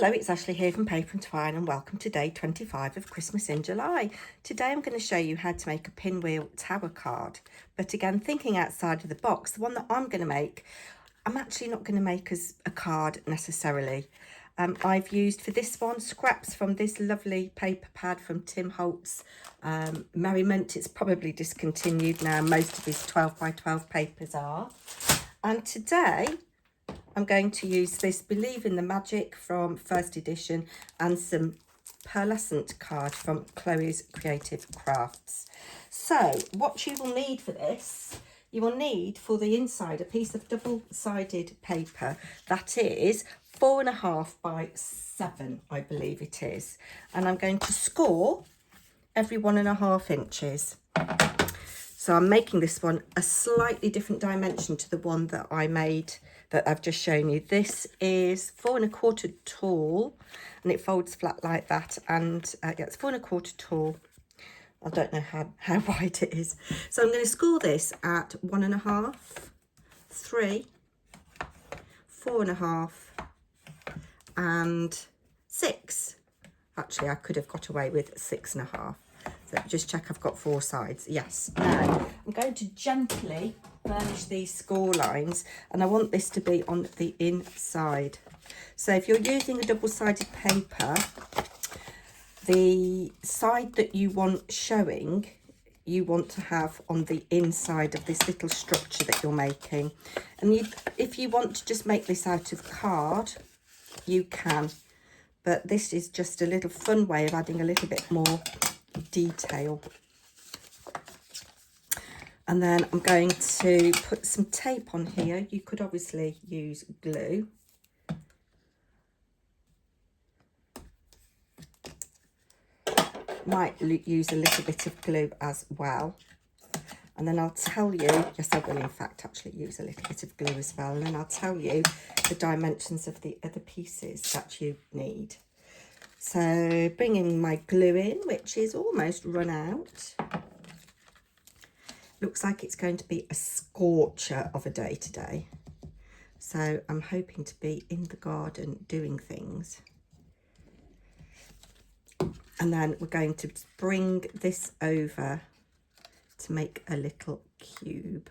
Hello, it's Ashley here from Paper&Twine and welcome to day 25 of Christmas in July. Today I'm going to show you how to make a pinwheel tower card. But again, thinking outside of the box, the one that I'm going to make, I'm actually not going to make as a card necessarily. I've used for this one scraps from this lovely paper pad from Tim Holt's Merriment. It's probably discontinued now. Most of his 12 by 12 papers are. And today I'm going to use this Believe in the Magic from first edition and some pearlescent card from Chloe's Creative Crafts. So what you will need for this, you will need for the inside a piece of double-sided paper that is 4.5 by 7, I believe it is. And I'm going to score every 1.5 inches. So I'm making this one a slightly different dimension to the one that I made that I've just shown you. This is 4.25 tall and it folds flat like that. And yeah, it's 4.25 tall. I don't know how wide it is. So I'm going to score this at 1.5, 3, 4.5 and 6. Actually, I could have got away with 6.5. So just check I've got 4 sides. Yes. Now I'm going to gently burnish these score lines and I want this to be on the inside. So if you're using a double-sided paper, the side that you want showing, you want to have on the inside of this little structure that you're making. And if you want to just make this out of card, you can. But this is just a little fun way of adding a little bit more detail. And then I'm going to put some tape on here. You could obviously use glue. Might use a little bit of glue as well. And then I'll tell you, yes I will in fact actually use a little bit of glue as well. And then I'll tell you the dimensions of the other pieces that you need. So bringing my glue in, which is almost run out. Looks like it's going to be a scorcher of a day today. So I'm hoping to be in the garden doing things. And then we're going to bring this over to make a little cube,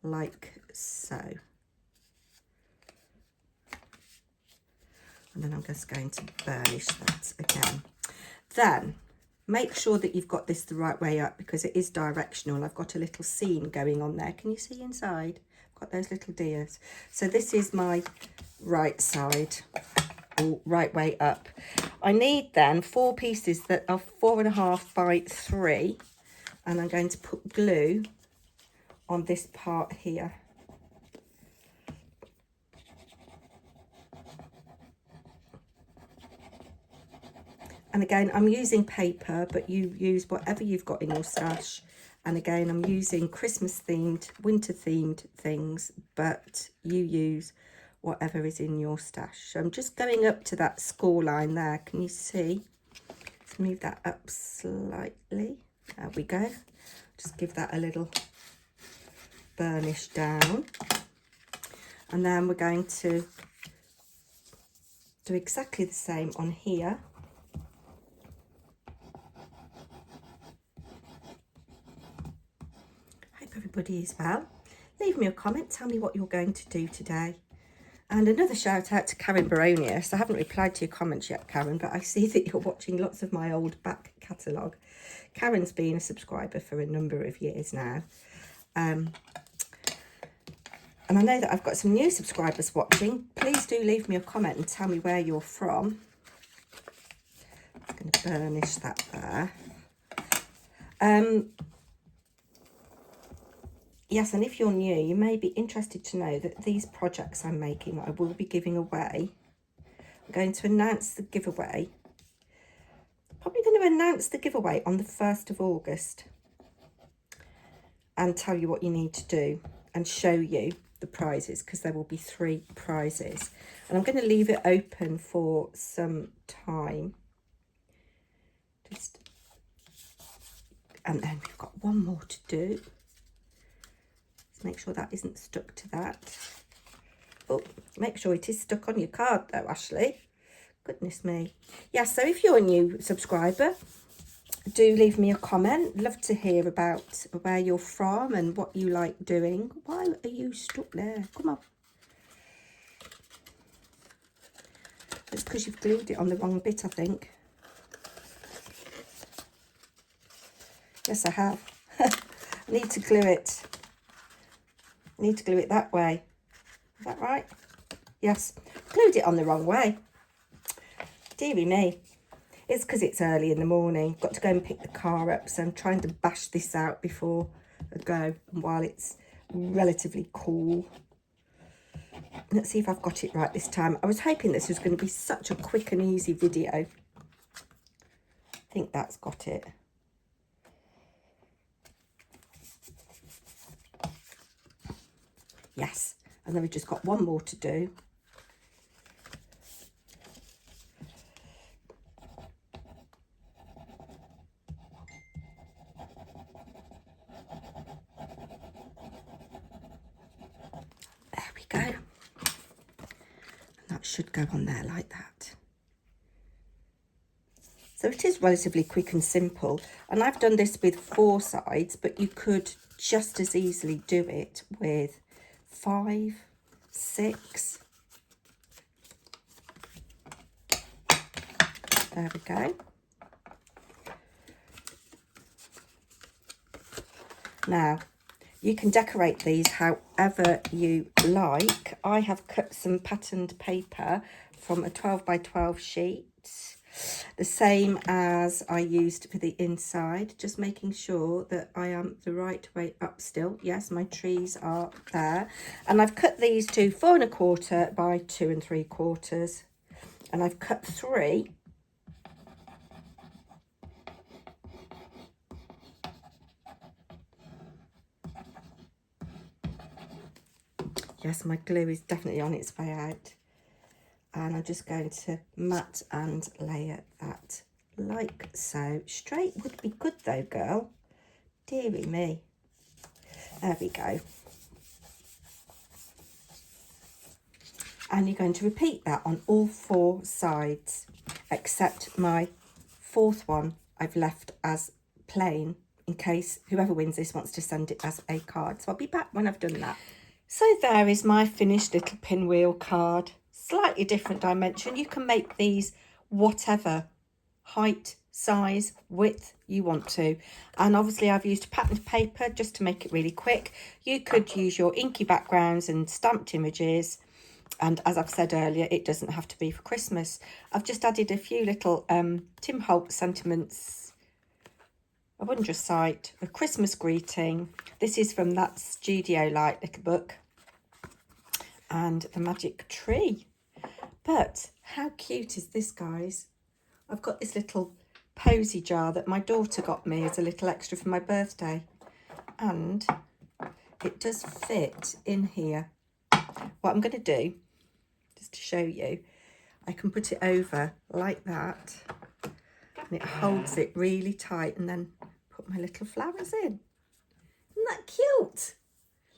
like so. And then I'm just going to burnish that again. Then make sure that you've got this the right way up because it is directional. I've got a little seam going on there. Can you see inside? I've got those little deers. So this is my right side, or right way up. I need then 4 pieces that are 4.5 by 3. And I'm going to put glue on this part here. And again, I'm using paper, but you use whatever you've got in your stash. And again, I'm using Christmas themed, winter themed things, but you use whatever is in your stash. So I'm just going up to that score line there. Can you see? Let's move that up slightly. There we go. Just give that a little burnish down. And then we're going to do exactly the same on here. Hope everybody is well. Leave me a comment, tell me what you're going to do today. And another shout out to Karen Baronius. I haven't replied to your comments yet, Karen, but I see that you're watching lots of my old back catalogue. Karen's been a subscriber for a number of years now. And I know that I've got some new subscribers watching. Please do leave me a comment and tell me where you're from. I'm going to burnish that there. Yes, and if you're new, you may be interested to know that these projects I'm making that I will be giving away, I'm going to announce the giveaway. Probably going to announce the giveaway on the 1st of August and tell you what you need to do and show you the prizes because there will be 3 prizes. And I'm going to leave it open for some time. And then we've got one more to do. Make sure that isn't stuck to that. Oh, make sure it is stuck on your card though, Ashley, Goodness me. Yes, so if you're a new subscriber, do leave me a comment. Love to hear about where you're from and what you like doing. Why are you stuck there? Come on. It's because you've glued it on the wrong bit, I think. Yes, I have. I need to glue it. I need to glue it that way. Is that right? Yes. Glued it on the wrong way. Dearie me. It's because it's early in the morning. Got to go and pick the car up, so I'm trying to bash this out before I go, and while it's relatively cool. Let's see if I've got it right this time. I was hoping this was going to be such a quick and easy video. I think that's got it. Yes, and then we've just got one more to do. There we go. And that should go on there like that. So it is relatively quick and simple, and I've done this with 4 sides, but you could just as easily do it with 5, 6. There we go. Now, you can decorate these however you like. I have cut some patterned paper from a 12 by 12 sheet, the same as I used for the inside, just making sure that I am the right way up still. Yes, my trees are there. And I've cut these to 4 1/4 by 2 3/4. And I've cut 3. Yes, my glue is definitely on its way out. And I'm just going to mat and layer that like so. Straight would be good though, girl. Dearie me. There we go. And you're going to repeat that on all 4 sides, except my 4th one I've left as plain in case whoever wins this wants to send it as a card. So I'll be back when I've done that. So there is my finished little pinwheel card. Slightly different dimension. You can make these whatever height, size, width you want to. And obviously I've used patterned paper just to make it really quick. You could use your inky backgrounds and stamped images. And as I've said earlier, it doesn't have to be for Christmas. I've just added a few little Tim Holt sentiments, a wondrous sight, a Christmas greeting. This is from that Studio Light little book. And the magic tree. But how cute is this, guys? I've got this little posy jar that my daughter got me as a little extra for my birthday. And it does fit in here. What I'm going to do, just to show you, I can put it over like that. And it holds it really tight, and then put my little flowers in. Isn't that cute?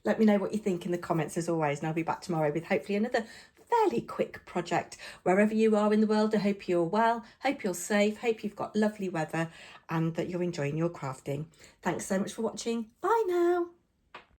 Let me know what you think in the comments as always, and I'll be back tomorrow with hopefully another fairly quick project. Wherever you are in the world, I hope you're well, hope you're safe, hope you've got lovely weather and that you're enjoying your crafting. Thanks so much for watching. Bye now.